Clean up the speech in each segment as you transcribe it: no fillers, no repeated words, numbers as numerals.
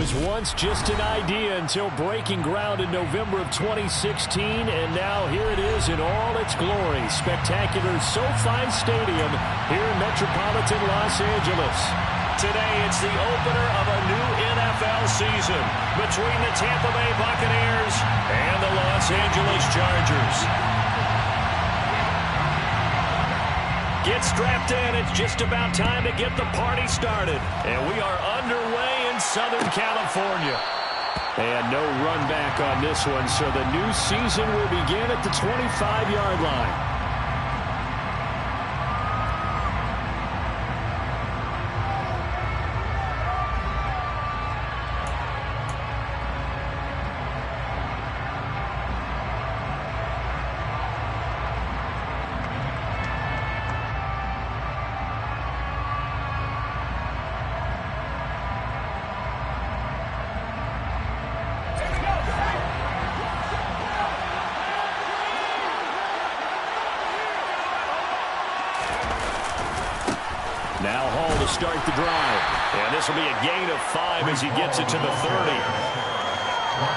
was once just an idea until breaking ground in November of 2016, and now here it is in all its glory. Spectacular SoFi Stadium here in metropolitan Los Angeles. Today, it's the opener of a new NFL season between the Tampa Bay Buccaneers and the Los Angeles Chargers. Get strapped in. It's just about time to get the party started. And we are underway in Southern California. And no run back on this one, so the new season will begin at the 25-yard line. Now Hall to start the drive. And this will be a gain of 5 as he gets it to the 30.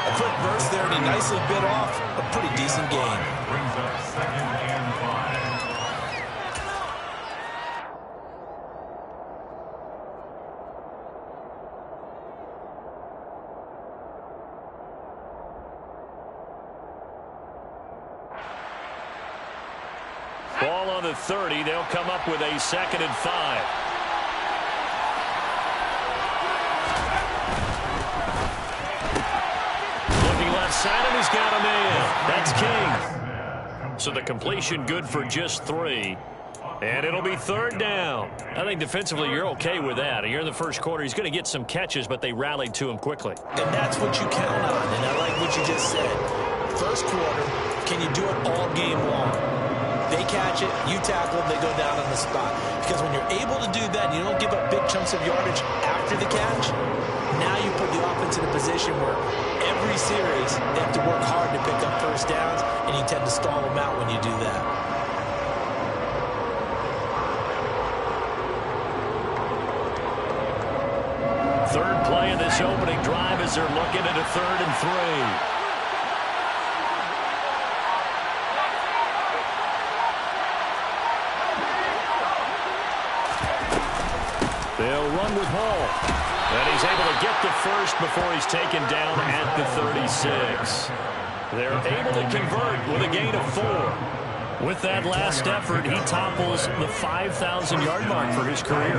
A quick burst there, and he nicely bit off a pretty decent gain. Brings up 2nd and 5. Ball on the 30. They'll come up with a 2nd and 5. Looking left side, and he's got a man. That's King. So the completion good for just 3. And it'll be 3rd down. I think defensively you're okay with that. Here in the first quarter, he's going to get some catches, but they rallied to him quickly. And that's what you count on, and I like what you just said. First quarter, can you do it all game long? They catch it, you tackle them, they go down on the spot. Because when you're able to do that, and you don't give up big chunks of yardage after the catch, now you put the offense in a position where every series they have to work hard to pick up first downs, and you tend to stall them out when you do that. Third play of this opening drive as they're looking at a 3rd and 3. They'll run with Hall. And he's able to get the first before he's taken down at the 36. They're able to convert with a gain of 4. With that last effort, he topples the 5,000-yard mark for his career.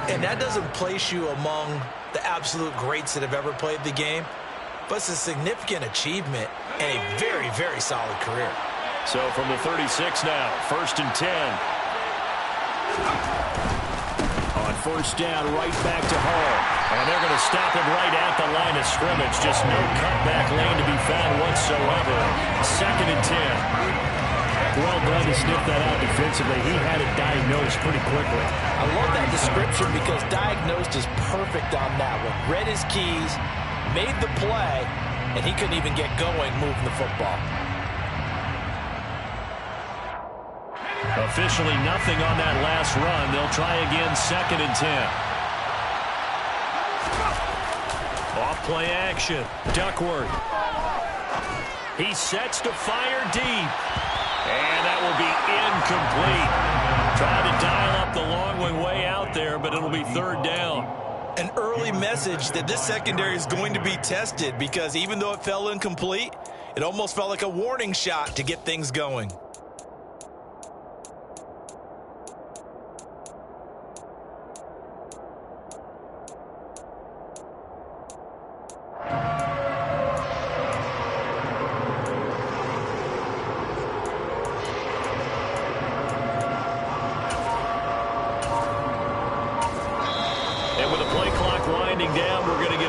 And that doesn't place you among the absolute greats that have ever played the game, but it's a significant achievement and a very, very solid career. So from the 36 now, 1st and 10. On 1st down, right back to Hall. And they're going to stop him right at the line of scrimmage. Just no cutback lane to be found whatsoever. 2nd and 10. Well done to sniff that out defensively. He had it diagnosed pretty quickly. I love that description because diagnosed is perfect on that one. Read his keys, made the play, and he couldn't even get going moving the football. Officially nothing on that last run. They'll try again, 2nd and 10. Off play action. Duckworth. He sets to fire deep. And that will be incomplete. Trying to dial up the long way out there, but it'll be 3rd down. An early message that this secondary is going to be tested because even though it fell incomplete, it almost felt like a warning shot to get things going.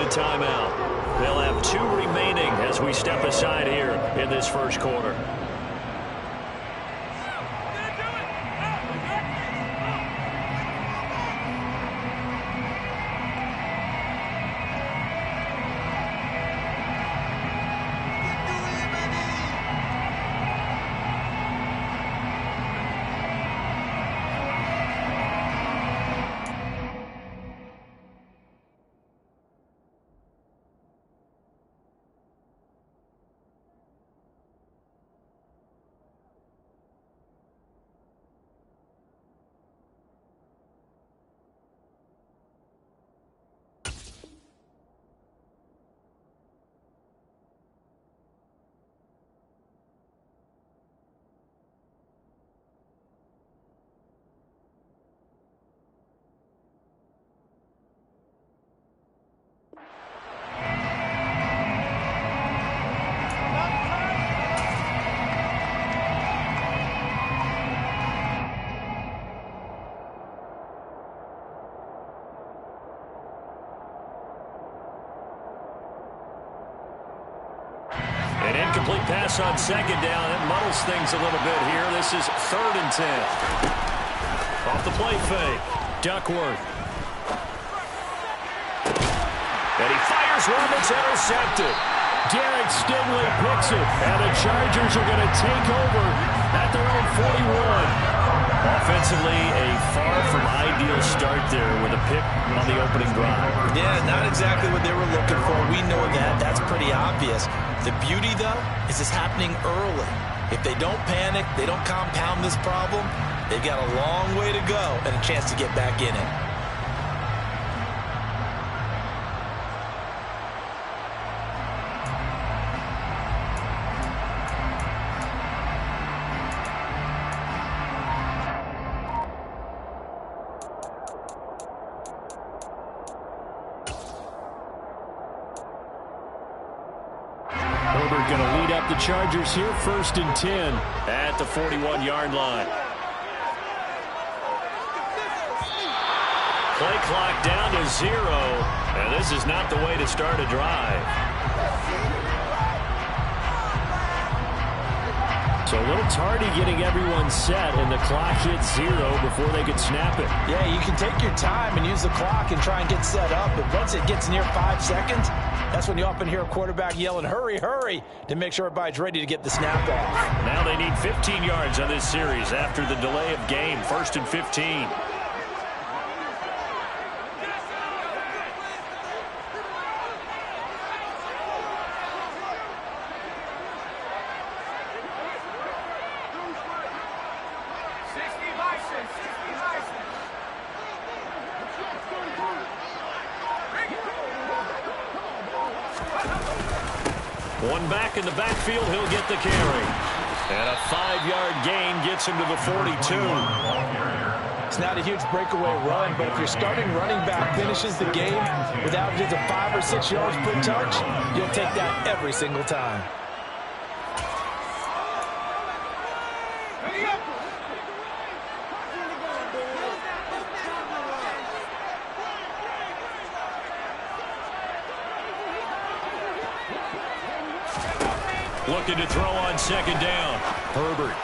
Timeout. They'll have 2 remaining as we step aside here in this first quarter. pass on second down. It muddles things a little bit here. This is 3rd and 10. Off the play fake. Duckworth. And he fires one that's intercepted. Derek Stingley picks it, and the Chargers are going to take over at their own 41. Offensively, a far from ideal start there with a pick on the opening drive. Yeah, not exactly what they were looking for. We know that. That's pretty obvious. The beauty, though, is it's happening early. If they don't panic, they don't compound this problem, they've got a long way to go and a chance to get back in it. Herbert going to lead up the Chargers here, 1st and 10 at the 41-yard line. Play clock down to 0, and this is not the way to start a drive. So a little tardy getting everyone set, and the clock hits 0 before they could snap it. Yeah, you can take your time and use the clock and try and get set up, but once it gets near 5 seconds, that's when you often hear a quarterback yelling, hurry, hurry, to make sure everybody's ready to get the snap off. Now they need 15 yards on this series after the delay of game, 1st and 15. One back in the backfield, he'll get the carry. And a 5-yard gain gets him to the 42. It's not a huge breakaway run, but if your starting running back finishes the game without just a 5 or 6 yards per touch, you'll take that every single time. Looking to throw on 2nd down. Herbert.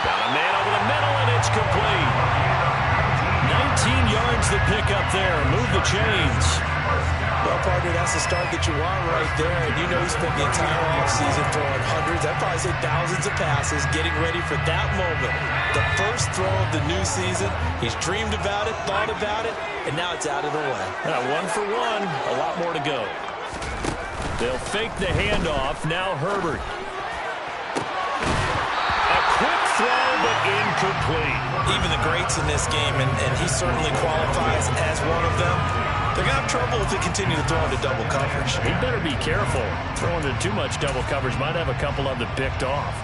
Got a man over the middle, and it's complete. 19 yards to pick up there. Move the chains. Well, partner, that's the start that you want right there. And you know he spent the entire offseason throwing hundreds, I'd probably say thousands of passes, getting ready for that moment. The first throw of the new season. He's dreamed about it, thought about it, and now it's out of the way. 1 for 1. A lot more to go. They'll fake the handoff. Now Herbert. A quick throw, but incomplete. Even the greats in this game, and he certainly qualifies as one of them, they're going to have trouble if they continue to throw into double coverage. He better be careful. Throwing into too much double coverage might have a couple of them picked off.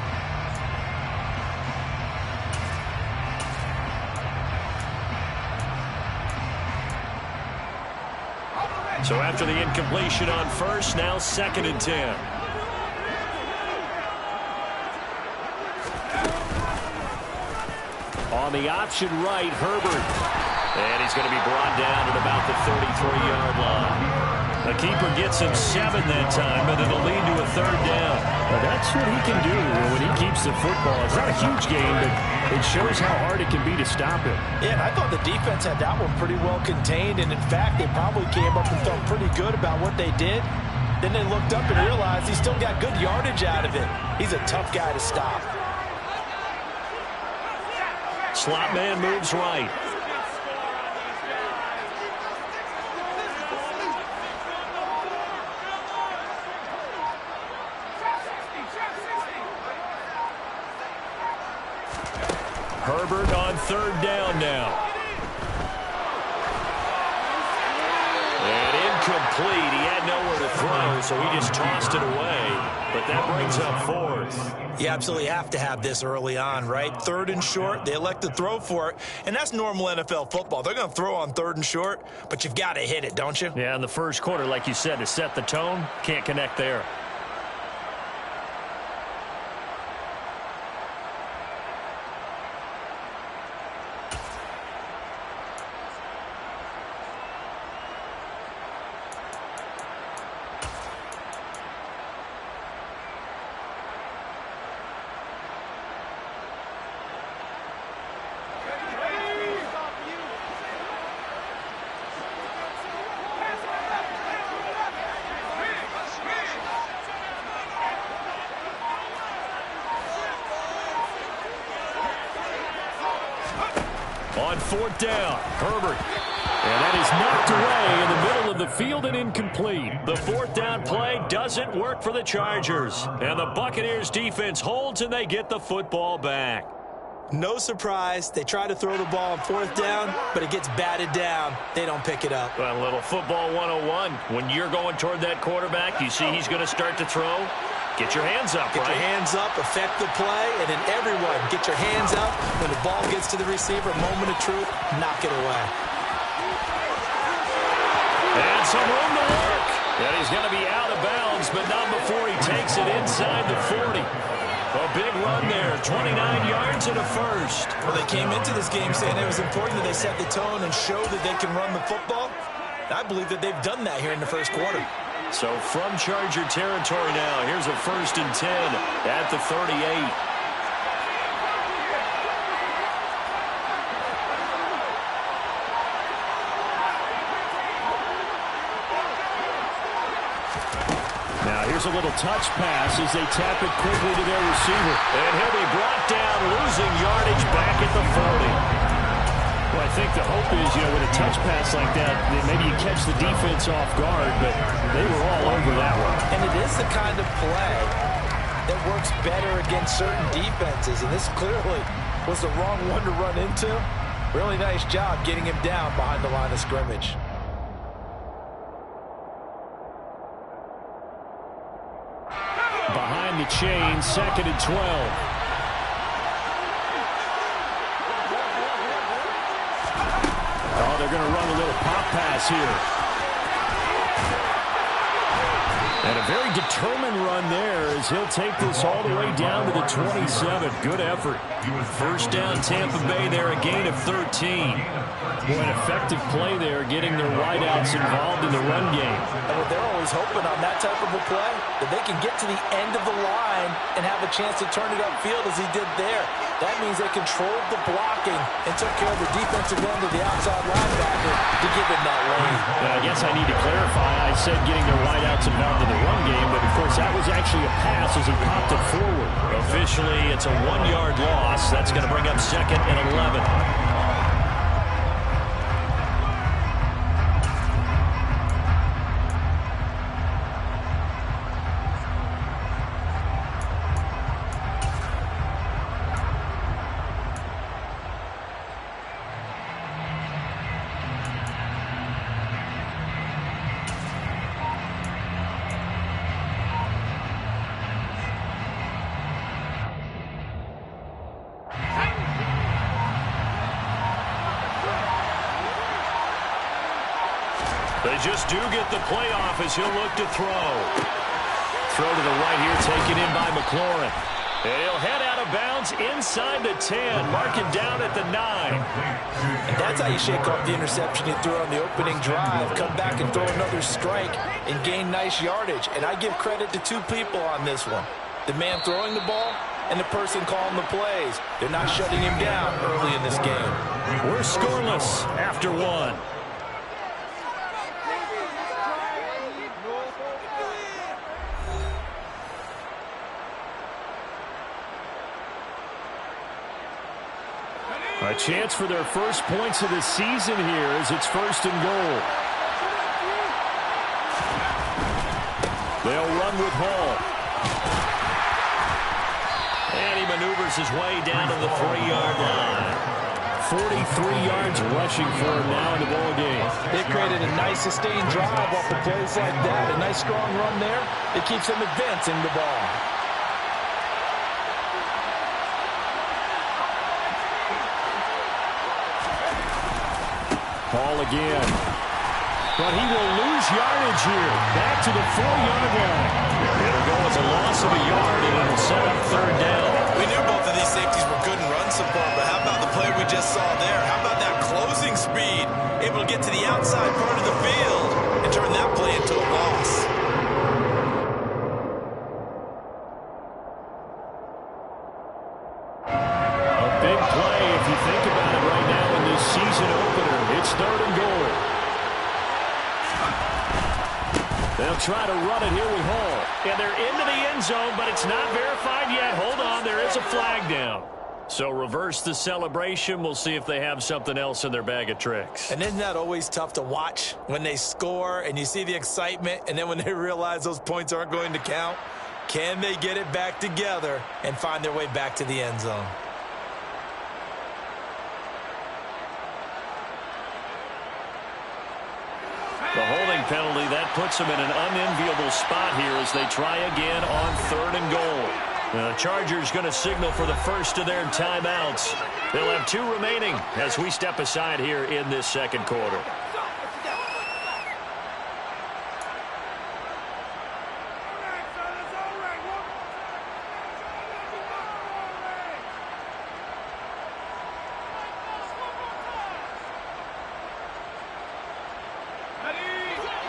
So after the incompletion on first, now 2nd and 10. On the option right, Herbert. And he's going to be brought down at about the 33-yard line. The keeper gets him 7 that time, but it'll lead to a 3rd down. Well, that's what he can do when he keeps the football. It's not a huge game, but it shows how hard it can be to stop it. Yeah, and I thought the defense had that one pretty well contained, and in fact, they probably came up and felt pretty good about what they did. Then they looked up and realized he still got good yardage out of it. He's a tough guy to stop. Slot man moves right. Herbert on 3rd down now. And incomplete. He had nowhere to throw, so he just tossed it away. But that brings up 4th. You absolutely have to have this early on, right? 3rd and short, they elect to throw for it, and that's normal NFL football. They're going to throw on 3rd and short, but you've got to hit it, don't you? Yeah, in the first quarter, like you said, to set the tone, can't connect there. On fourth down, Herbert. And that is knocked away in the middle of the field and incomplete. The fourth down play doesn't work for the Chargers. And the Buccaneers defense holds and they get the football back. No surprise. They try to throw the ball on fourth down, but it gets batted down. They don't pick it up. Well, a little football 101. When you're going toward that quarterback, you see he's going to start to throw. Get your hands up, Get right? your hands up, affect the play, and then everyone get your hands up. When the ball gets to the receiver, moment of truth, knock it away. And some room to work. And he's going to be out of bounds, but not before he takes it inside the 40. A big run there, 29 yards and a first. Well, they came into this game saying it was important that they set the tone and show that they can run the football. I believe that they've done that here in the first quarter. So from Charger territory now, here's a 1st and 10 at the 38. Now here's a little touch pass as they tap it quickly to their receiver. And he'll be brought down, losing yardage back at the 40. Well, I think the hope is, with a touch pass like that, maybe you catch the defense off guard, but they were all over that one. And it is the kind of play that works better against certain defenses, and this clearly was the wrong one to run into. Really nice job getting him down behind the line of scrimmage. Behind the chain, 2nd and 12. Oh, they're going to run a little pop pass here. And a very determined run there as he'll take this all the way down to the 27. Good effort. First down, Tampa Bay there, a gain of 13. Boy, an effective play there, getting their wideouts involved in the run game. And they're always hoping on that type of a play that they can get to the end of the line and have a chance to turn it upfield as he did there. That means they controlled the blocking and took care of the defensive end of the outside linebacker to give him that lane. I guess I need to clarify. I said getting their wideouts involved in the run game, but of course that was actually a pass as he popped it forward. Officially, it's a 1-yard loss. That's going to bring up 2nd and 11. They just do get the playoff as he'll look to throw. Throw to the right here, taken in by McLaurin. And he'll head out of bounds inside the 10, mark it down at the 9. And that's how you shake off the interception you threw on the opening drive. Come back and throw another strike and gain nice yardage. And I give credit to two people on this one. The man throwing the ball and the person calling the plays. They're not shutting him down early in this game. We're scoreless after 1. A chance for their first points of the season here as it's 1st and goal. They'll run with Hall. And he maneuvers his way down to the 3-yard line. 43 yards rushing for him now in the ball game. They created a nice sustained drive off of plays like that. A nice strong run there. It keeps them advancing the ball. Ball again. But he will lose yardage here. Back to the 4-yard line. It'll go as a loss of a yard, and it'll set up 3rd down. We knew both of these safeties were good in run support, but how about the play we just saw there? How about that closing speed? Able to get to the outside part of the field and turn that play into a loss. A big play if you think about it right now in this season opener. It's 3rd and goal. They'll try to run it here with Hall. And they're into the end zone, but it's not verified yet. Hold on, there is a flag down. So reverse the celebration. We'll see if they have something else in their bag of tricks. And isn't that always tough to watch when they score and you see the excitement, and then when they realize those points aren't going to count? Can they get it back together and find their way back to the end zone? The holding penalty, that puts them in an unenviable spot here as they try again on 3rd and goal. The Chargers going to signal for the first of their timeouts. They'll have 2 remaining as we step aside here in this second quarter.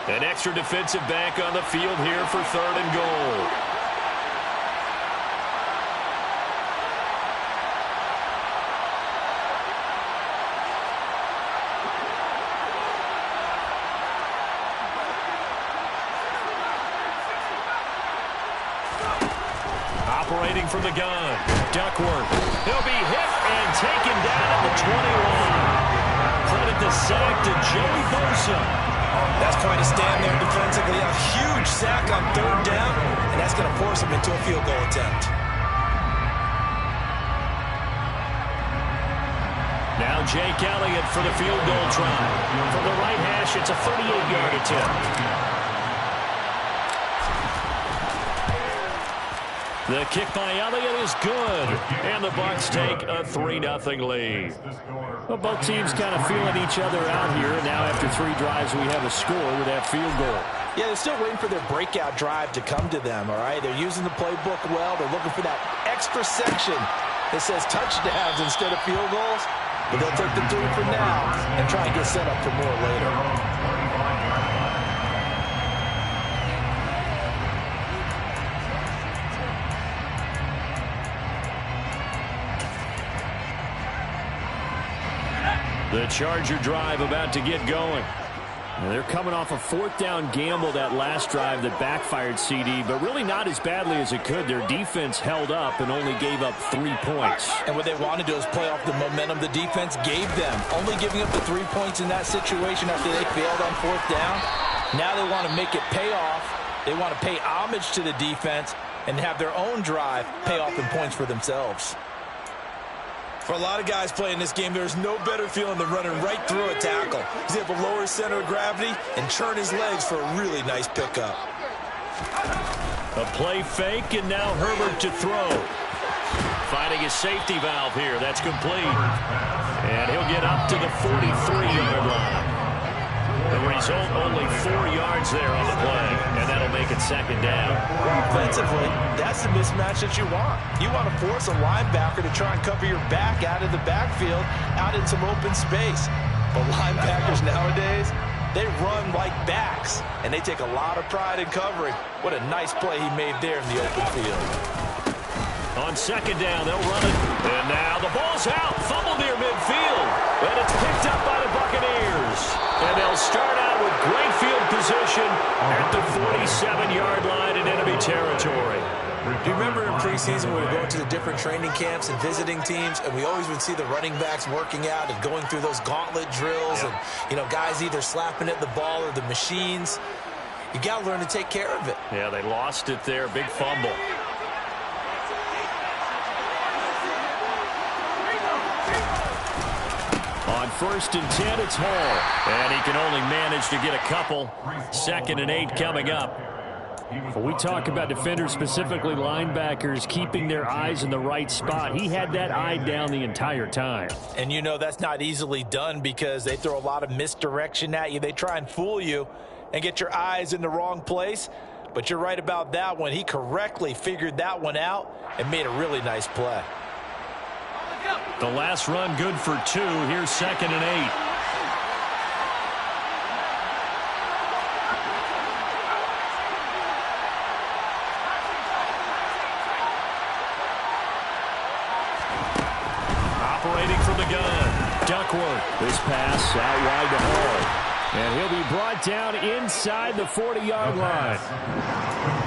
An extra defensive back on the field here for 3rd and goal. Operating from the gun, Duckworth. He'll be hit and taken down at the 21. Credit the sack to Joey Bosa. That's quite a stand there defensively. A huge sack on 3rd down, and that's going to force him into a field goal attempt. Now Jake Elliott for the field goal try. From the right hash, it's a 38-yard attempt. The kick by Elliott is good, and the Bucs take a 3-0 lead. Well, both teams kind of feeling each other out here. Now after 3 drives, we have a score with that field goal. Yeah, they're still waiting for their breakout drive to come to them, all right? They're using the playbook well. They're looking for that extra section that says touchdowns instead of field goals. But they'll take the 3 for now and try and get set up for more later. The Charger drive about to get going. And they're coming off a 4th down gamble that last drive that backfired CD, but really not as badly as it could. Their defense held up and only gave up 3 points. And what they want to do is play off the momentum the defense gave them. Only giving up the 3 points in that situation after they failed on 4th down. Now they want to make it pay off. They want to pay homage to the defense and have their own drive pay off in points for themselves. For a lot of guys playing this game, there's no better feeling than running right through a tackle. He's able to lower his center of gravity and churn his legs for a really nice pickup. A play fake, and now Herbert to throw. Finding his safety valve here. That's complete. And he'll get up to the 43-yard line. The result, only 4 yards there on the play, and that'll make it 2nd down. Offensively, that's the mismatch that you want. You want to force a linebacker to try and cover your back out of the backfield, out in some open space. But linebackers nowadays, they run like backs, and they take a lot of pride in covering. What a nice play he made there in the open field. On 2nd down, they'll run it. And now the ball's out. Fumble near midfield. And it's picked up by the Buccaneers. And they'll start out with great field position at the 47-yard line in enemy territory. Do you remember in preseason when we were going to the different training camps and visiting teams, and we always would see the running backs working out and going through those gauntlet drills, and, you know, guys either slapping at the ball or the machines. You got to learn to take care of it. Yeah, they lost it there. Big fumble. On 1st and 10, it's Hall. And he can only manage to get a couple. 2nd and 8 coming up. When we talk about defenders, specifically linebackers, keeping their eyes in the right spot, he had that eye down the entire time. And you know that's not easily done because they throw a lot of misdirection at you. They try and fool you and get your eyes in the wrong place. But you're right about that one. He correctly figured that one out and made a really nice play. The last run good for 2. Here's 2nd and 8. Operating from the gun, Duckworth. This pass out wide to Hall. And he'll be brought down inside the 40-yard line.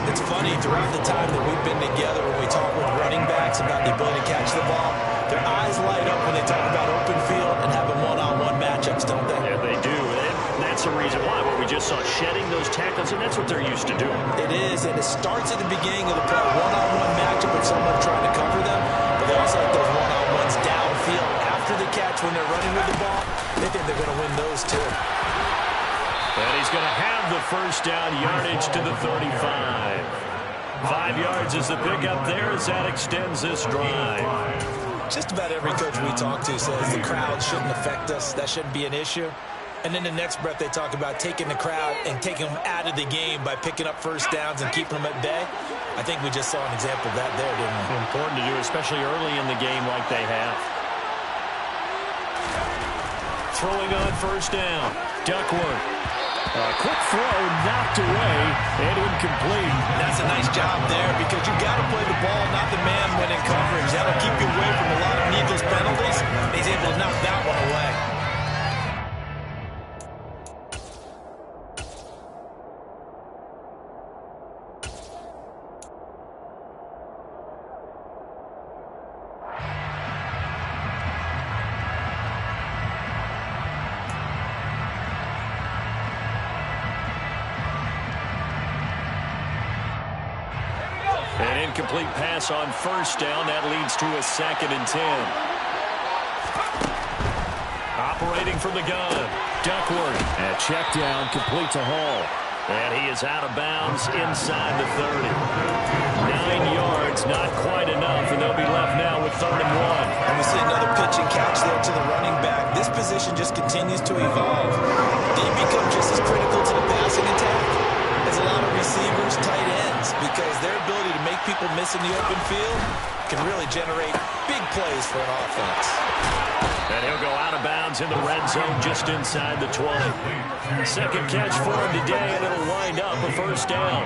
It's funny, throughout the time that we've been together when we talk with running backs about the ability to catch the ball, Their eyes light up when they talk about open field and having one-on-one matchups, don't they? Yeah, they do. And that's the reason why. What we just saw, shedding those tackles, and that's what they're used to doing. It is, and it starts at the beginning of the play. One-on-one matchup with someone trying to cover them, but they also like those one-on-ones downfield after the catch when they're running with the ball. They think they're going to win those too. And he's going to have the first down, yardage to the 35. 5 yards is the pickup there as that extends this drive. Just about every coach we talk to says the crowd shouldn't affect us. That shouldn't be an issue. And then the next breath they talk about taking the crowd and taking them out of the game by picking up first downs and keeping them at bay. I think we just saw an example of that there, didn't we? Important to do, especially early in the game like they have. Throwing on first down. Duckworth. A quick throw knocked away and incomplete. That's a nice job there because you got to play the ball, not the man when in coverage. That'll keep you away from a lot of needless penalties. He's able to knock that one away. An incomplete pass on first down. That leads to a 2nd and 10. Operating from the gun. Duckworth. And check down, complete to Hall. And he is out of bounds inside the 30. 9 yards, not quite enough, and they'll be left now with 3rd and 1. And we see another pitch and catch there to the running back. This position just continues to evolve. They become just as critical to the passing attack as a lot of receivers, tight ends, because their ability to make people miss in the open field can really generate big plays for an offense. And he'll go out of bounds in the red zone just inside the 20. 2nd catch for him today, and it'll wind up a first down.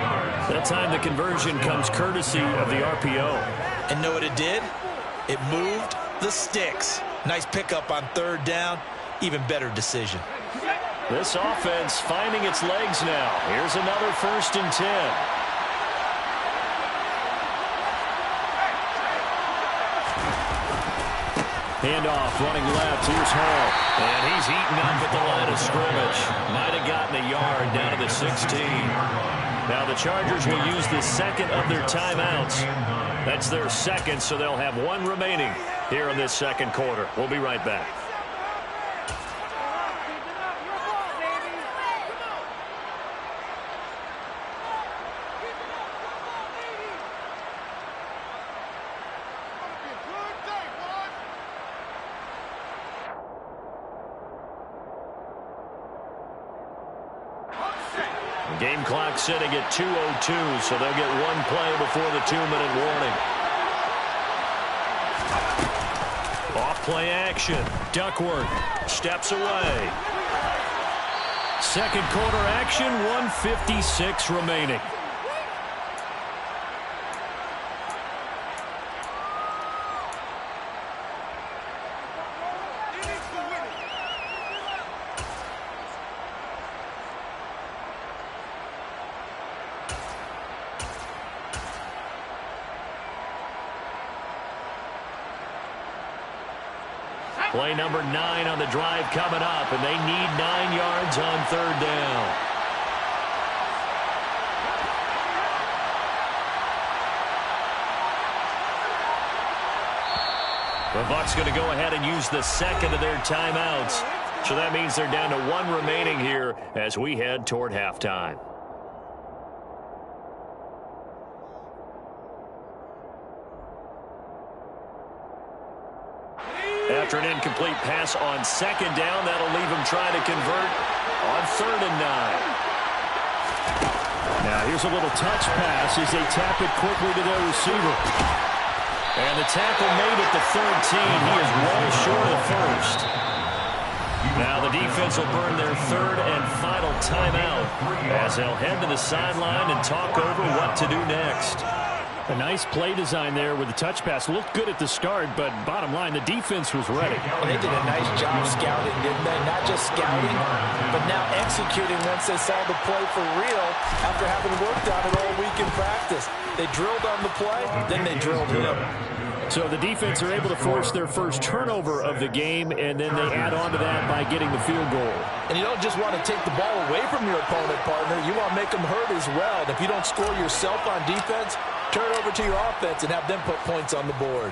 That time the conversion comes courtesy of the RPO. And know what it did? It moved the sticks. Nice pickup on 3rd down. Even better decision. This offense finding its legs now. Here's another 1st and 10. Handoff running left. Here's Hall. And he's eaten up at the line of scrimmage. Might have gotten a yard down to the 16. Now the Chargers will use the 2nd of their timeouts. That's their 2nd, so they'll have 1 remaining here in this 2nd quarter. We'll be right back. Game clock sitting at 2:02, so they'll get 1 play before the 2-minute warning. Off-play action. Duckworth steps away. 2nd quarter action, 1:56 remaining. Play number 9 on the drive coming up, and they need 9 yards on 3rd down. The Bucs going to go ahead and use the 2nd of their timeouts. So that means they're down to 1 remaining here as we head toward halftime. After an incomplete pass on 2nd down, that'll leave him trying to convert on 3rd and 9. Now here's a little touch pass as they tap it quickly to their receiver. And the tackle made at the 13. He is well short of 1st. Now the defense will burn their 3rd and final timeout as they'll head to the sideline and talk over what to do next. A nice play design there with the touch pass. Looked good at the start, but bottom line, the defense was ready. Well, they did a nice job scouting, didn't they? Not just scouting, but now executing once they saw the play for real after having worked on it all week in practice. They drilled on the play, then they drilled him. So the defense are able to force their first turnover of the game, and then they add on to that by getting the field goal. And you don't just want to take the ball away from your opponent, partner. You want to make them hurt as well. And if you don't score yourself on defense, turn it over to your offense and have them put points on the board.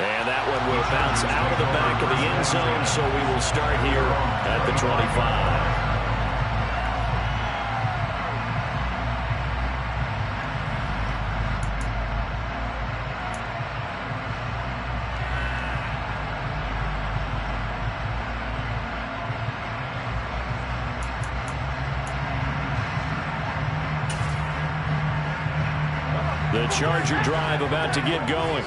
And that one will bounce out of the back of the end zone, so we will start here at the 25. The Charger drive about to get going.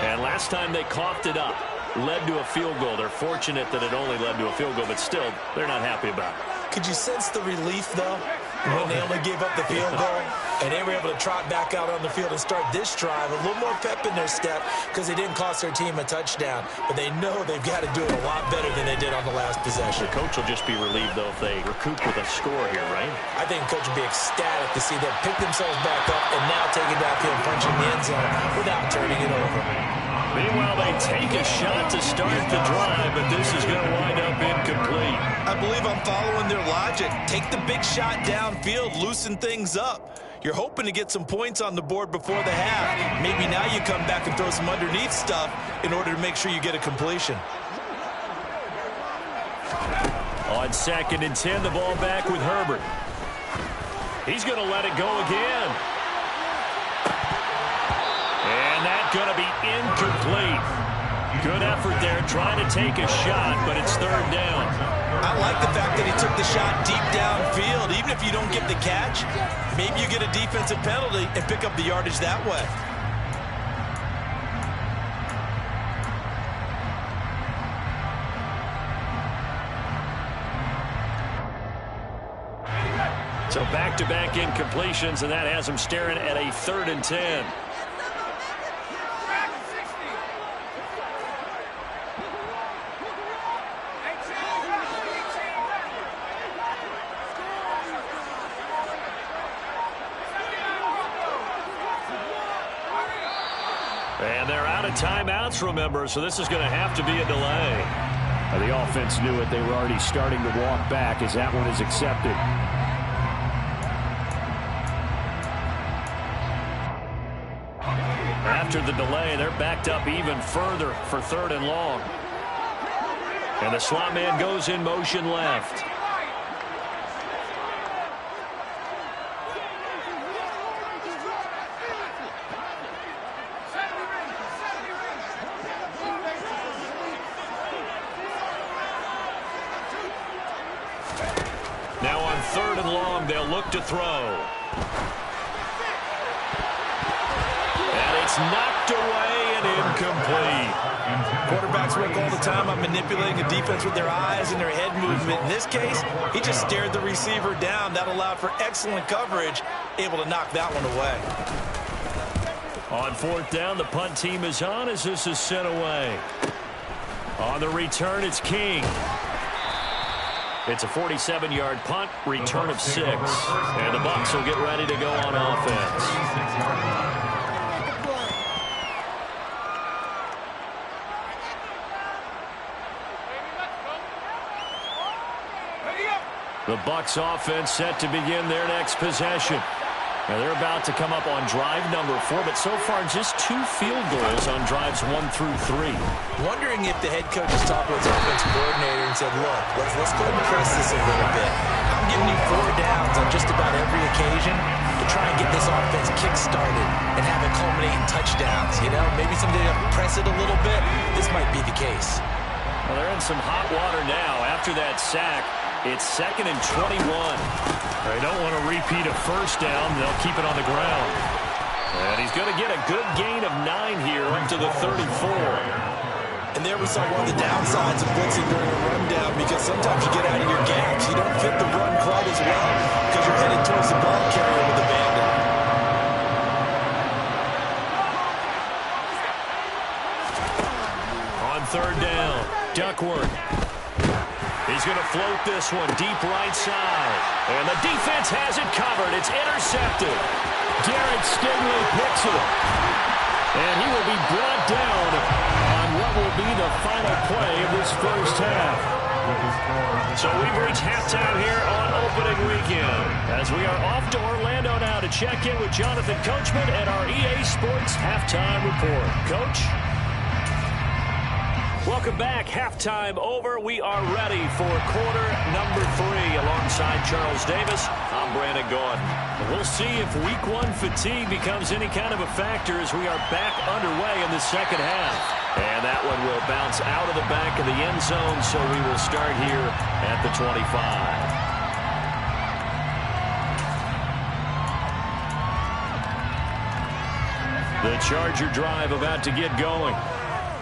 And last time they coughed it up, led to a field goal. They're fortunate that it only led to a field goal, but still, they're not happy about it. Could you sense the relief, though, when they only gave up the field goal and they were able to trot back out on the field and start this drive? A little more pep in their step because they didn't cost their team a touchdown, but they know they've got to do it a lot better than they did on the last possession. The coach will just be relieved, though, if they recoup with a score here, right? I think the coach will be ecstatic to see them pick themselves back up and now take it downfield and punch in the end zone without turning it over. Meanwhile, they take a shot to start the drive, but this is going to wind up incomplete. I believe I'm following their logic. Take the big shot downfield, loosen things up. You're hoping to get some points on the board before the half. Maybe now you come back and throw some underneath stuff in order to make sure you get a completion. On 2nd and 10, the ball back with Herbert. He's going to let it go again. And that's going to be incomplete. Good effort there trying to take a shot, but it's 3rd down. I like the fact that he took the shot deep downfield. Even if you don't get the catch, maybe you get a defensive penalty and pick up the yardage that way. So back-to-back incompletions, and that has them staring at a 3rd and 10. And they're out of timeouts, remember, so this is going to have to be a delay. The offense knew it. They were already starting to walk back as that one is accepted. After the delay, they're backed up even further for 3rd and long. And the slot man goes in motion left. Now on 3rd and long, they'll look to throw. And it's knocked away and incomplete. Quarterbacks work all the time on manipulating a defense with their eyes and their head movement. In this case, he just stared the receiver down. That allowed for excellent coverage, able to knock that one away. On 4th down, the punt team is on as this is sent away. On the return, it's King. It's a 47-yard punt, return of 6. And the Bucs will get ready to go on offense. The Bucs offense set to begin their next possession. Now they're about to come up on drive number 4, but so far just 2 field goals on drives 1 through 3. Wondering if the head coach has talked with his offensive coordinator and said, look, let's go ahead and press this a little bit. I'm giving you 4 downs on just about every occasion to try and get this offense kick-started and have it culminate in touchdowns. You know, maybe someday they'll press it a little bit. This might be the case. Well, they're in some hot water now after that sack. It's 2nd and 21. They don't want to repeat a first down. They'll keep it on the ground. And he's going to get a good gain of 9 here up to the 34. And there we saw one of the downsides of blitzing during a rundown, because sometimes you get out of your gaps. You don't fit the run quite as well because you're headed towards the ball carrier with the bandit. On 3rd down, Duckworth. He's going to float this one deep right side. And the defense has it covered. It's intercepted. Derek Stingley picks it. And he will be brought down on what will be the final play of this first half. So we've reached halftime here on opening weekend, as we are off to Orlando now to check in with Jonathan Coachman and our EA Sports Halftime Report. Coach? Welcome back. Halftime over. We are ready for quarter number 3 alongside Charles Davis. I'm Brandon Gaudin. We'll see if week 1 fatigue becomes any kind of a factor as we are back underway in the second half. And that one will bounce out of the back of the end zone, so we will start here at the 25. The Charger drive about to get going.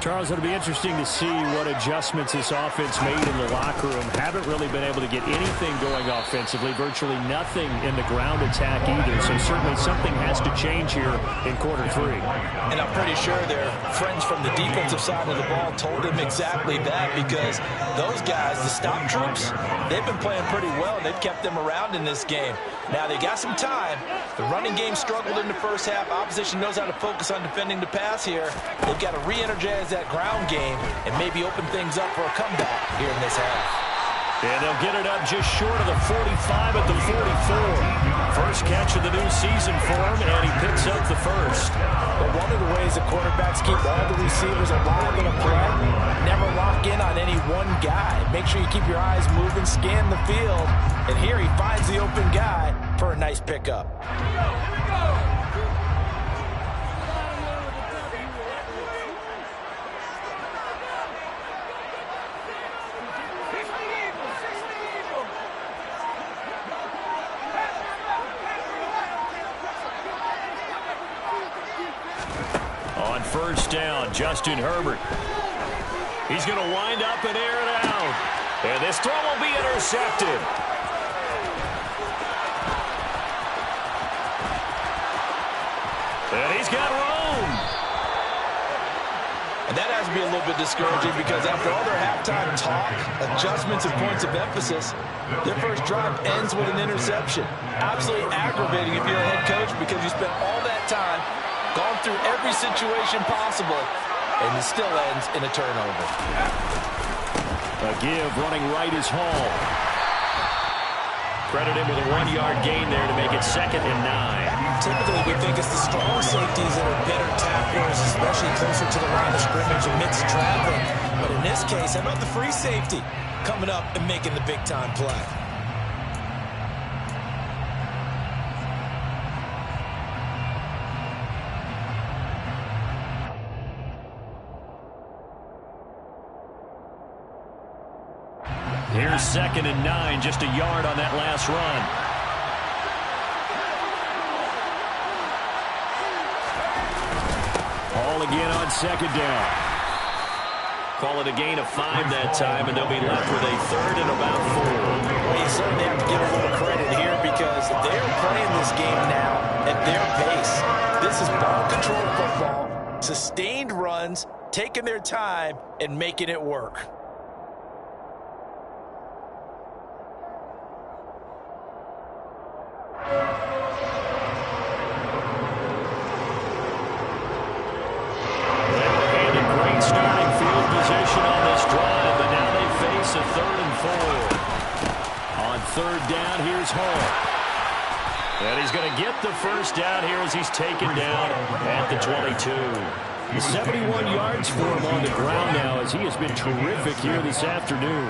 Charles, it'll be interesting to see what adjustments this offense made in the locker room. Haven't really been able to get anything going offensively, virtually nothing in the ground attack either. So certainly something has to change here in quarter 3. And I'm pretty sure their friends from the defensive side of the ball told him exactly that, because those guys, the stop troops, they've been playing pretty well, and they've kept them around in this game. Now, they got some time. The running game struggled in the first half. Opposition knows how to focus on defending the pass here. They've got to re-energize that ground game and maybe open things up for a comeback here in this half. And they'll get it up just short of the 45 at the 44. First catch of the new season for him, and he picks up the first. But one of the ways the quarterbacks keep all the receivers alive in a play, never lock in on any one guy. Make sure you keep your eyes moving, scan the field, and here he finds the open guy for a nice pickup. First down, Justin Herbert. He's going to wind up and air it out. And this throw will be intercepted. And he's got room. And that has to be a little bit discouraging, because after all their halftime talk, adjustments and points of emphasis, their first drive ends with an interception. Absolutely aggravating if you're a head coach, because you spent all that time, gone through every situation possible, and it still ends in a turnover. A give running right is Hall. Credit him with a 1-yard gain there to make it 2nd and 9. Typically, we think it's the strong safeties that are better tacklers, especially closer to the line of scrimmage amidst traffic. But in this case, how about the free safety coming up and making the big-time play? Here's 2nd and 9, just a yard on that last run. Hall again on 2nd down. Call it a gain of 5 that time, and they'll be left with a 3rd and about 4. Well, you certainly have to give a little credit here, because they're playing this game now at their pace. This is ball control football, sustained runs, taking their time, and making it work. And he's going to get the first down here as he's taken down at the 22. 71 yards for him on the ground now, as he has been terrific here this afternoon.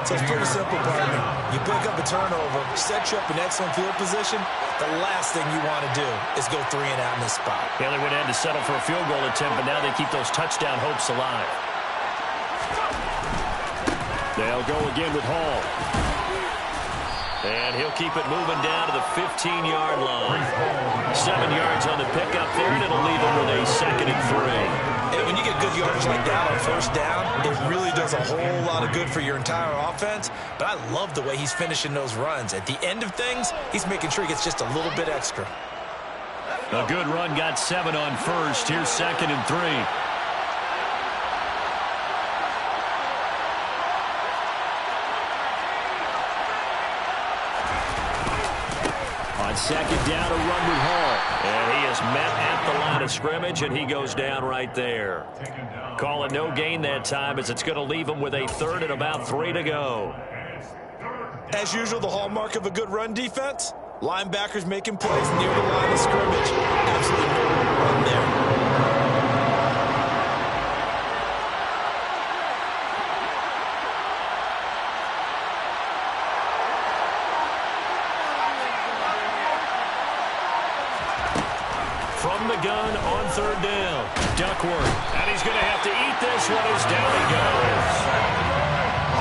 So it's pretty simple, partner. You pick up a turnover, set you up in excellent field position. The last thing you want to do is go 3 and out in this spot. Yeah, they would have to settle for a field goal attempt, but now they keep those touchdown hopes alive. They'll go again with Hall. And he'll keep it moving down to the 15-yard line. 7 yards on the pickup there, and it'll leave him with a 2nd and 3. And when you get good yardage like that on first down, it really does a whole lot of good for your entire offense. But I love the way he's finishing those runs. At the end of things, he's making sure he gets just a little bit extra. A good run, got 7 on first. Here's 2nd and 3. On second down, a run with Hall. And he is met at the line of scrimmage, and he goes down right there. Call it no gain that time, as it's going to leave him with a third and about 3 to go. As usual, the hallmark of a good run defense, linebackers making plays near the line of scrimmage. Absolutely no room to run there. From the gun on third down, Duckworth. And he's going to have to eat this one as down he goes.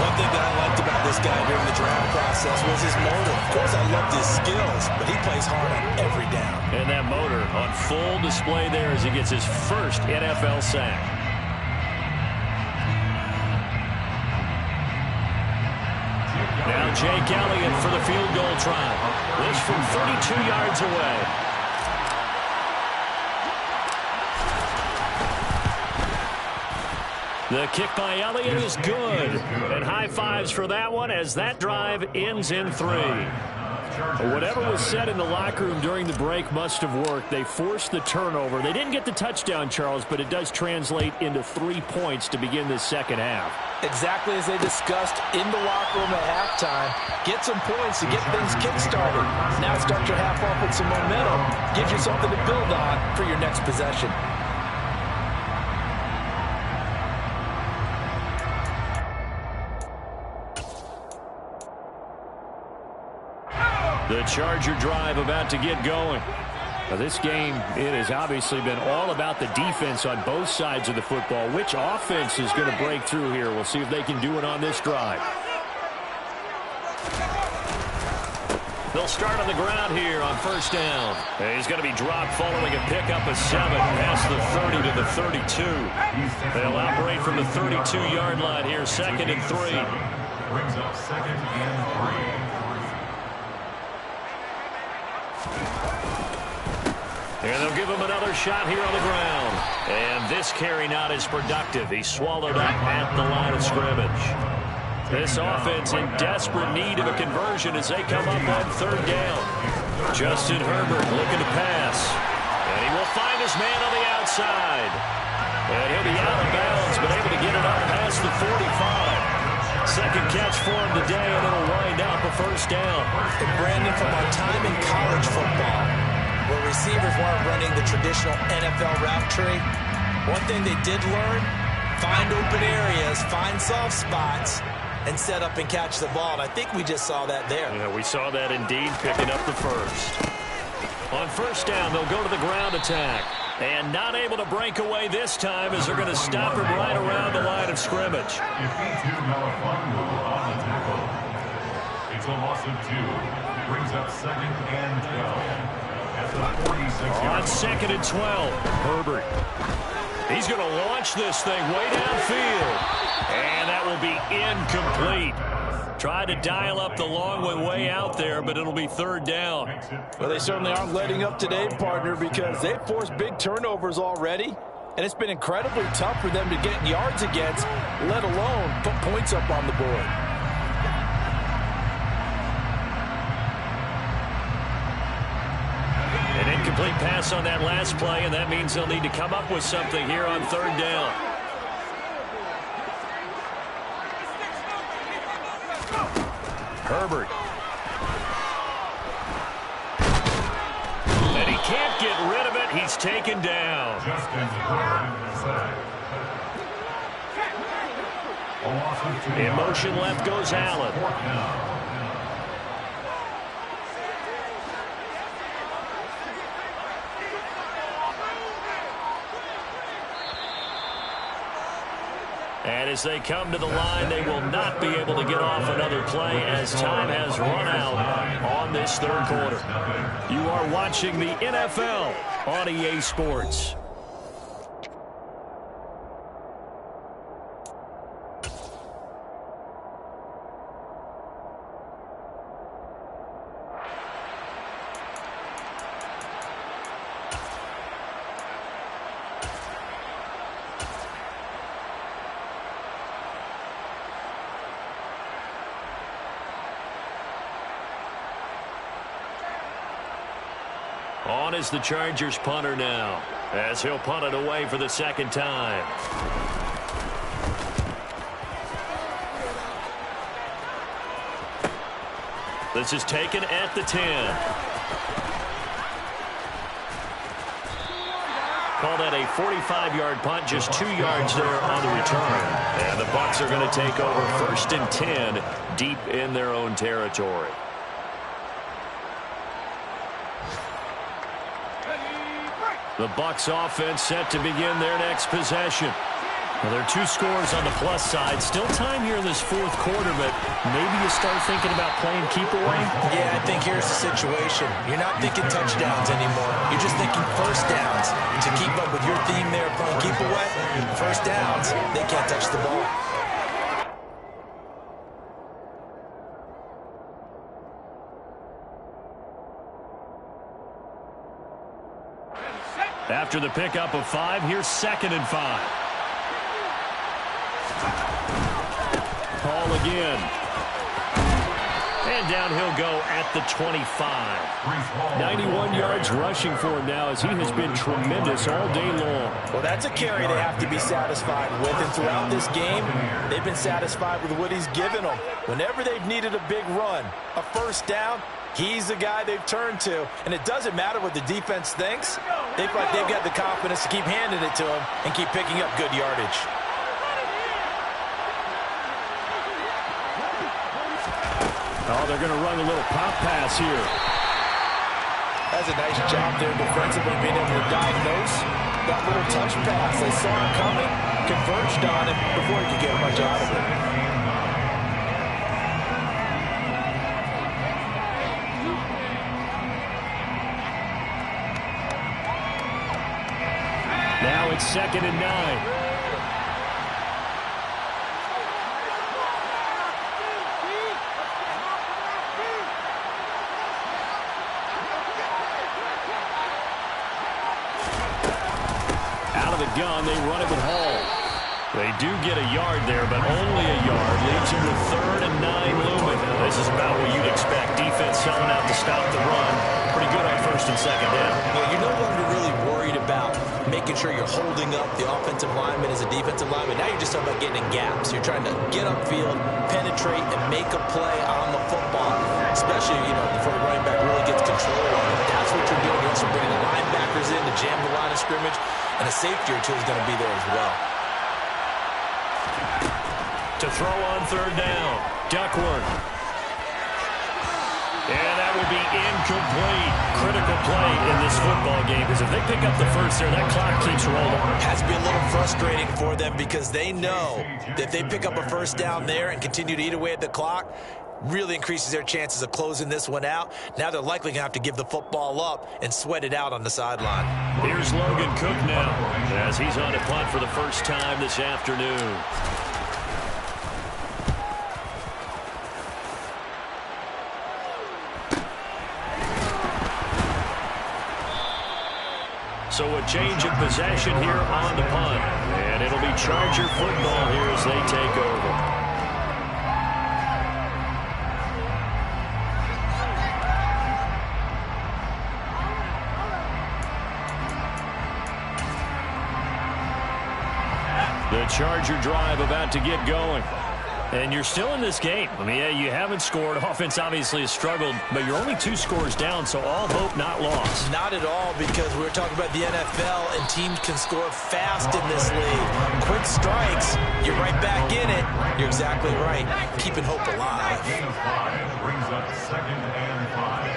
One thing that I liked about this guy during the draft process was his motor. Of course, I loved his skills, but he plays hard on every down. And that motor on full display there as he gets his first NFL sack. Now Jake Elliott for the field goal try. This from 32 yards away. The kick by Elliott is good. And high fives for that one as that drive ends in 3. Whatever was said in the locker room during the break must have worked. They forced the turnover. They didn't get the touchdown, Charles, but it does translate into 3 points to begin this second half. Exactly as they discussed in the locker room at halftime. Get some points to get things kick-started. Now start your half off with some momentum. Gives you something to build on for your next possession. The Charger drive about to get going. Now this game, it has obviously been all about the defense on both sides of the football. Which offense is going to break through here? We'll see if they can do it on this drive. They'll start on the ground here on first down. And he's going to be dropped following a pickup of 7 past the 30 to the 32. They'll operate from the 32-yard line here, second and 3. Brings up second and 3. And they'll give him another shot here on the ground. And this carry not as productive. He's swallowed up at the line of scrimmage. This offense in desperate need of a conversion as they come up on third down. Justin Herbert looking to pass. And he will find his man on the outside. And he'll be out of bounds, but able to get it up past the 45. Second catch for him today, and it'll wind up a first down. And Brandon, from our time in college football, where receivers weren't running the traditional NFL route tree, one thing they did learn, find open areas, find soft spots, and set up and catch the ball. And I think we just saw that there. Yeah, we saw that indeed, picking up the first. On first down, they'll go to the ground attack. And not able to break away this time as they're going to stop him right around the line of scrimmage. It's a loss of 2. Brings up second and 12. On second and 12, Herbert. He's going to launch this thing way downfield. And that will be incomplete. Tried to dial up the long one way out there, but it'll be third down. Well, they certainly aren't letting up today, partner, because they've forced big turnovers already. And it's been incredibly tough for them to get yards against, let alone put points up on the board. An incomplete pass on that last play, and that means they'll need to come up with something here on third down. Herbert. And he can't get rid of it. He's taken down. In motion left goes Allen. And as they come to the line, they will not be able to get off another play as time has run out on this third quarter. You are watching the NFL on EA Sports. On is the Chargers punter now, as he'll punt it away for the second time. This is taken at the 10. Call that a 45-yard punt, just 2 yards there on the return. And the Bucs are going to take over 1st and 10 deep in their own territory. The Bucs offense set to begin their next possession. Well, there are 2 scores on the plus side. Still time here in this 4th quarter, but maybe you start thinking about playing keep away? Yeah, I think here's the situation. You're not thinking touchdowns anymore. You're just thinking first downs. To keep up with your theme there, playing keep away, first downs, they can't touch the ball. After the pickup of 5, here's 2nd and 5. Hall again. And down he'll go at the 25. 91 yards rushing for him now, as he has been tremendous all day long. Well, that's a carry they have to be satisfied with. And throughout this game, they've been satisfied with what he's given them. Whenever they've needed a big run, a first down, he's the guy they've turned to. And it doesn't matter what the defense thinks. They feel like they've got the confidence to keep handing it to him and keep picking up good yardage. Oh, they're going to run a little pop pass here. That's a nice job there defensively, being able to diagnose that little touch pass. They saw it coming, converged on it before he could get much out of it. Now it's 2nd and 9. Gun, they run it with Hall. They do get a yard there, but only a yard. Leaves them with 3rd and 9 looming. This is about what you'd expect. Defense selling out to stop the run. Pretty good on 1st and 2nd down. Well, you're no longer really worried about making sure you're holding up the offensive lineman as a defensive lineman. Now you're just talking about getting in gaps. You're trying to get upfield, penetrate, and make a play on the football, especially, before the running back really gets control of it. That's what you're doing. You're also bringing the linebackers in to jam the line of scrimmage. And a safety or 2 is going to be there as well. To throw on 3rd down, Duckworth. And that will be incomplete. Critical play in this football game, because if they pick up the first there, that clock keeps rolling. Has to be a little frustrating for them, because they know that if they pick up a first down there and continue to eat away at the clock, really increases their chances of closing this one out. Now they're likely going to have to give the football up and sweat it out on the sideline. Here's Logan Cook now, as he's on a punt for the first time this afternoon. So a change of possession here on the punt. And it'll be Charger football here as they take over. The Charger drive about to get going. And you're still in this game. I mean, yeah, you haven't scored. Offense obviously has struggled, but you're only 2 scores down, so all hope not lost. Not at all, because we were talking about the NFL, and teams can score fast in this league. Quick strikes, you're right back in it. You're exactly right. Keeping hope alive. Gain of 5 brings up 2nd and 5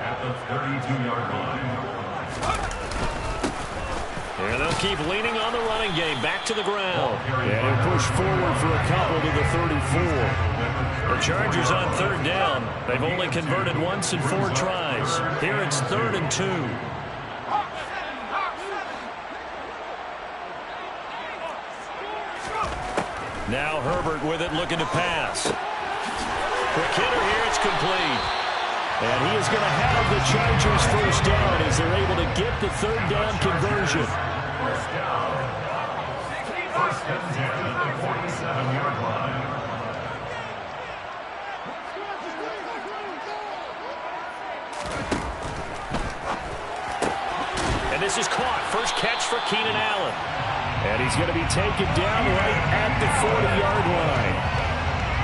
at the 32-yard line. And they'll keep leaning on the running game. Back to the ground. And he'll push forward for a couple to the 34. The Chargers on 3rd down. They've only converted once in 4 tries. Here it's 3rd and 2. Now Herbert with it, looking to pass. Quick hitter here, it's complete. And he is going to have the Chargers first down as they're able to get the 3rd down conversion. First down. 1st and 10 at the 47-yard line. This is caught. First catch for Keenan Allen. And he's going to be taken down right at the 40-yard line.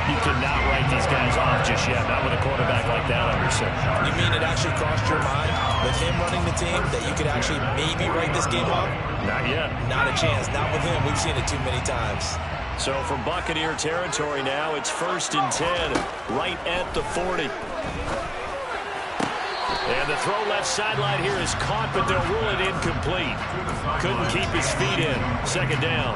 You cannot write these guys off just yet, not with a quarterback like that, Anderson. You mean it actually crossed your mind with him running the team that you could actually maybe write this game off? Not yet. Not a chance. Not with him. We've seen it too many times. So from Buccaneer territory now, it's 1st and 10, right at the 40. And the throw left sideline here is caught, but they'll rule it incomplete. Couldn't keep his feet in. 2nd down.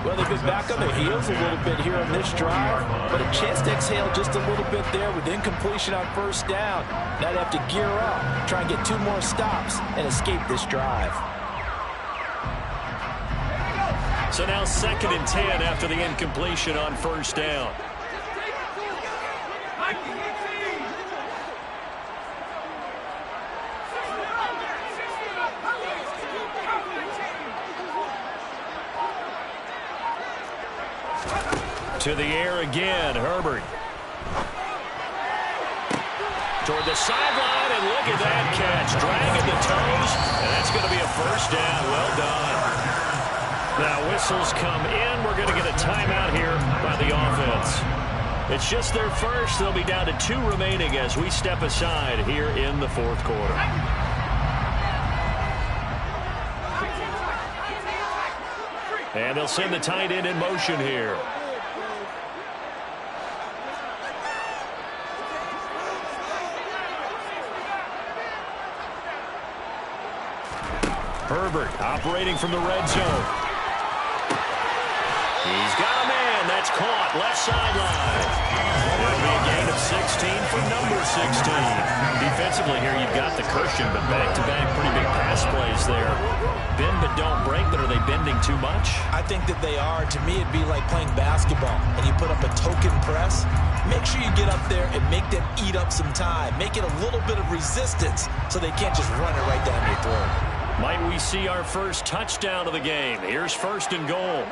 Well, they've been back on their heels a little bit here on this drive, but a chance to exhale just a little bit there with incompletion on 1st down. Now they have to gear up, try and get 2 more stops, and escape this drive. So now 2nd and 10 after the incompletion on 1st down. To the air again, Herbert. Toward the sideline, and look at that catch. Dragging the toes, and that's going to be a 1st down. Well done. Now whistles come in. We're going to get a timeout here by the offense. It's just their first. They'll be down to 2 remaining as we step aside here in the 4th quarter. And they'll send the tight end in motion here. Herbert operating from the red zone. He's got a man. That's caught. Left sideline. It'll be a gain of 16 for number 16. Defensively here, you've got the cushion, but back-to-back pretty big pass plays there. Bend but don't break, but are they bending too much? I think that they are. To me, it'd be like playing basketball, and you put up a token press. Make sure you get up there and make them eat up some time. Make it a little bit of resistance so they can't just run it right down your throat. Might we see our first touchdown of the game? Here's 1st and goal.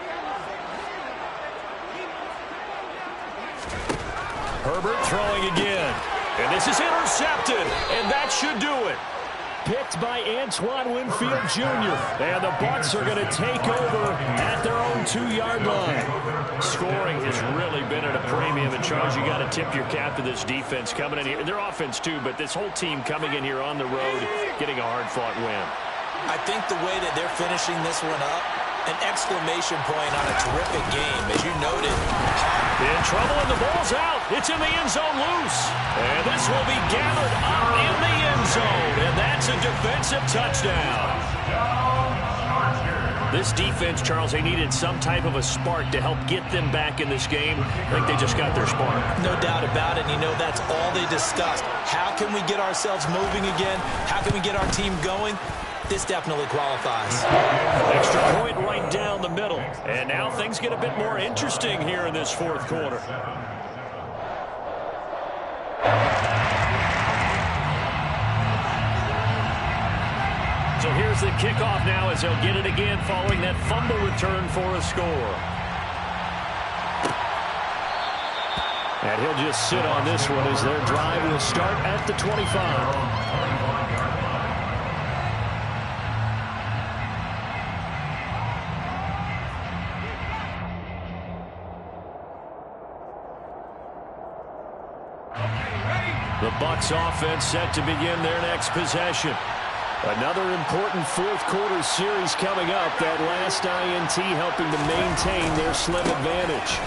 Herbert throwing again. And this is intercepted. And that should do it. Picked by Antoine Winfield Jr. And the Bucs are going to take over at their own 2-yard line. Scoring has really been at a premium. And Charles, you got to tip your cap to this defense coming in here. Their offense too, but this whole team coming in here on the road, getting a hard-fought win. I think the way that they're finishing this one up, an exclamation point on a terrific game, as you noted. In trouble, and the ball's out. It's in the end zone loose. And this will be gathered up in the end zone. And that's a defensive touchdown. This defense, Charles, they needed some type of a spark to help get them back in this game. I think they just got their spark. No doubt about it. And you know, that's all they discussed. How can we get ourselves moving again? How can we get our team going? This definitely qualifies. Extra point right down the middle. And now things get a bit more interesting here in this 4th quarter. So here's the kickoff now as they'll get it again following that fumble return for a score. And he'll just sit on this one as their drive will start at the 25. The Bucs offense set to begin their next possession. Another important 4th quarter series coming up. That last INT helping to maintain their slim advantage.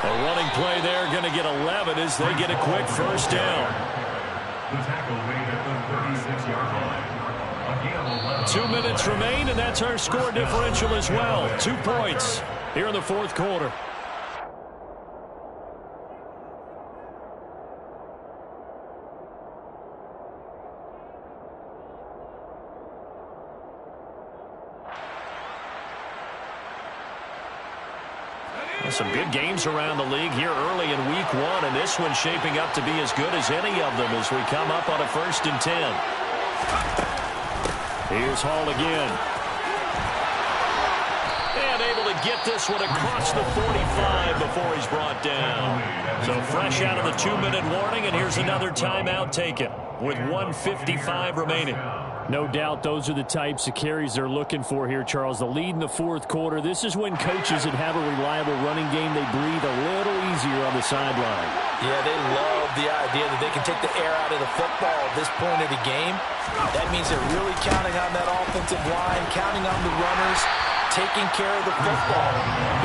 A running play there, going to get 11 as they get a quick 1st down. The tackle made at the 36-yard line. Again, 2 minutes remain, and that's our score differential as well. 2 points here in the 4th quarter. Some good games around the league here early in week 1, and this one's shaping up to be as good as any of them as we come up on a 1st and 10. Here's Hall again. And able to get this one across the 45 before he's brought down. So fresh out of the 2-minute warning, and here's another timeout taken. with 1:55 remaining. No doubt those are the types of carries they're looking for here, Charles. The lead in the fourth quarter. This is when coaches that have a reliable running game, they breathe a little easier on the sideline. Yeah, they love the idea that they can take the air out of the football at this point of the game. That means they're really counting on that offensive line, counting on the runners, taking care of the football.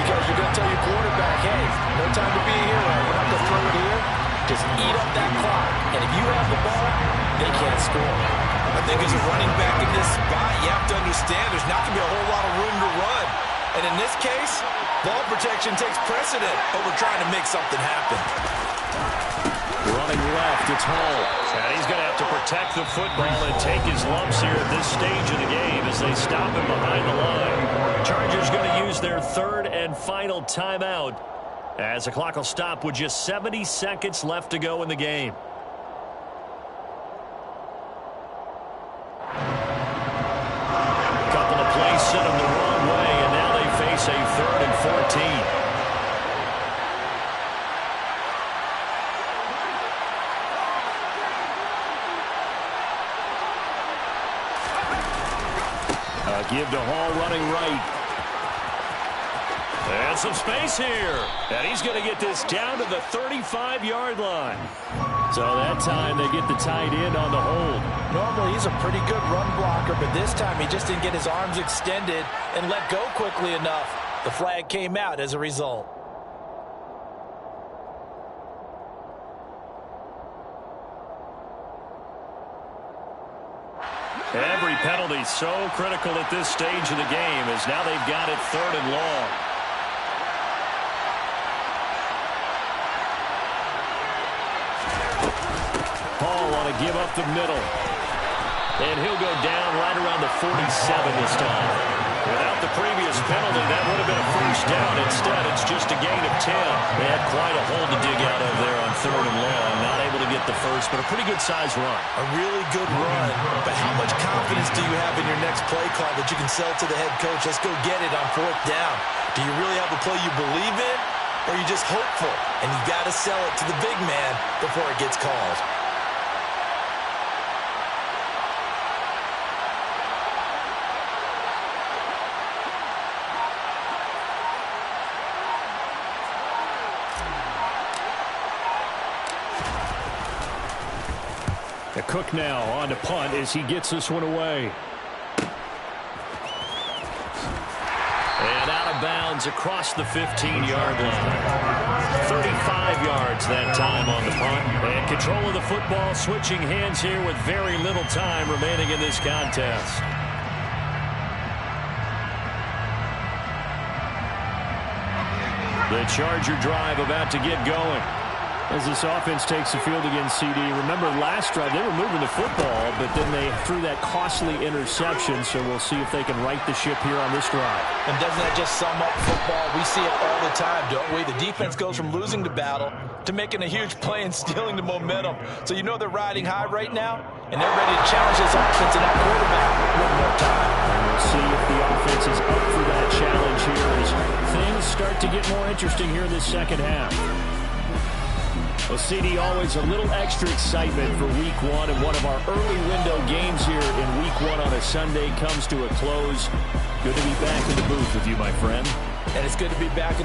Because you're going to tell your quarterback, hey, no time to be a hero. We're not going to throw it here. Just eat up that clock. And if you have the ball, they can't score. I think as a running back in this spot, you have to understand there's not going to be a whole lot of room to run. And in this case, ball protection takes precedent over trying to make something happen. Running left, it's Hall. And he's going to have to protect the football and take his lumps here at this stage of the game as they stop him behind the line. Chargers going to use their third and final timeout as the clock will stop with just 70 seconds left to go in the game. Couple of plays sent them the wrong way, and now they face a 3rd and 14. Give to Hall running right. And some space here. And he's going to get this down to the 35-yard line. So that time they get the tight end on the hold. Normally he's a pretty good run blocker, but this time he just didn't get his arms extended and let go quickly enough. The flag came out as a result. Every penalty so critical at this stage of the game as now they've got it 3rd and long. Hall want to give up the middle. And he'll go down right around the 47 this time. Without the previous penalty, that would have been a first down. Instead, it's just a gain of 10. They had quite a hole to dig out of there on 3rd and long. Not able to get the first, but a pretty good-sized run. A really good run. But how much confidence do you have in your next play call that you can sell to the head coach? Let's go get it on 4th down. Do you really have a play you believe in? Or are you just hopeful? And you got to sell it to the big man before it gets called. Cook now on to punt as he gets this one away. And out of bounds across the 15-yard line. 35 yards that time on the punt. And control of the football, switching hands here with very little time remaining in this contest. The Charger drive about to get going. As this offense takes the field against CD. Remember last drive, they were moving the football, but then they threw that costly interception, so we'll see if they can right the ship here on this drive. And doesn't that just sum up football? We see it all the time, don't we? The defense goes from losing the battle to making a huge play and stealing the momentum. So you know they're riding high right now, and they're ready to challenge this offense and that quarterback one more time. And we'll see if the offense is up for that challenge here as things start to get more interesting here in the second half. Well, CD, always a little extra excitement for Week 1, and one of our early window games here in Week 1 on a Sunday comes to a close. Good to be back in the booth with you, my friend. And it's good to be back in